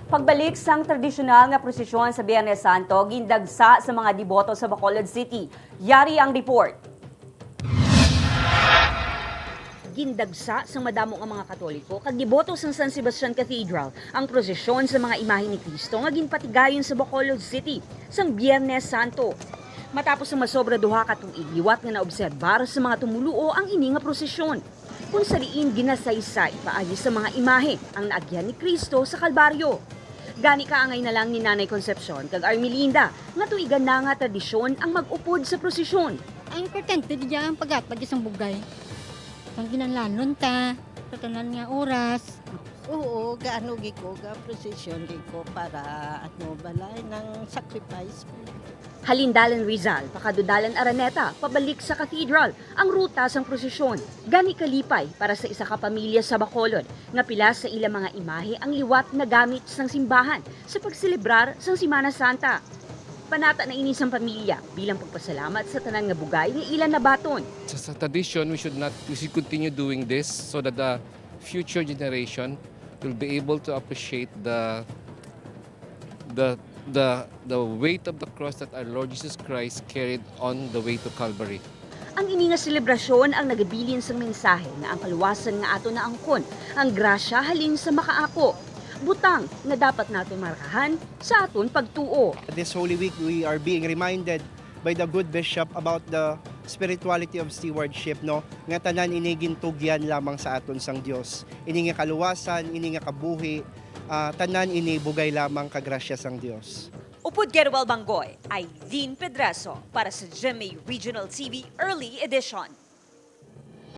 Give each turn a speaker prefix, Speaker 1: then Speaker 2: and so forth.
Speaker 1: Pagbalik sang tradisyonal nga prosesyon sa Biyernes Santo, gindagsa sa mga deboto sa Bacolod City. Yari ang report. Gindagsa sa madamo nga mga Katoliko kag deboto sa San Sebastian Cathedral ang prosesyon sa mga imahe ni Cristo nga ginpatigayon sa Bacolod City sang Biyernes Santo. Matapos ang masobra duha ka tuig, liwat nga naobserbar sa mga tumuluo ang ini nga prosesyon. Kung saliin ginasaysay paagi sa mga imahe ang naagyan ni Cristo sa Kalbaryo. Gani kaangay na lang ni Nanay Concepcion kag Armelinda nga tuigan na nga tradisyon ang mag-upod sa prosesyon.
Speaker 2: Ang importante diyan ang pagatpag isang bugay. Ang ginanlanon ta, sa tanan nga oras.
Speaker 3: Oo, gaano giko, ga precision giko para balay ng sacrifice.
Speaker 1: Halindalan Rizal, Pakadudalan Araneta, pabalik sa Cathedral ang ruta sang prosesyon. Gani kalipay para sa isa ka pamilya sa Bacolod nga pila sa ilang mga imahe ang liwat na gamit sang simbahan sa pagselebrar sang Semana Santa. Panata na ini sang pamilya bilang pagpasalamat sa tanan nga bugay nga ilan nabaton.
Speaker 4: Sa tradition, we should continue doing this so that the future generation will be able to appreciate the weight of the cross that our Lord Jesus Christ carried on the way to Calvary.
Speaker 1: Ang ini nga selebrasyon ang nagabilin sa mensahe nga ang kaluwasan nga ato na angkon, ang grasya halin sa makaako. Butang nga dapat naton markahan sa aton pagtuo.
Speaker 5: This Holy Week, we are being reminded by the good bishop about the spirituality of stewardship, no? Nga tanan inigin tugyan lamang sa aton sang Dios. Ini nga kaluwasan, ini nga kabuhi, tanan ini bugay lamang kagrasya sang Dios.
Speaker 6: Upod Gerwal Banggoy, Aileen Pedraso para sa GMA Regional TV Early Edition.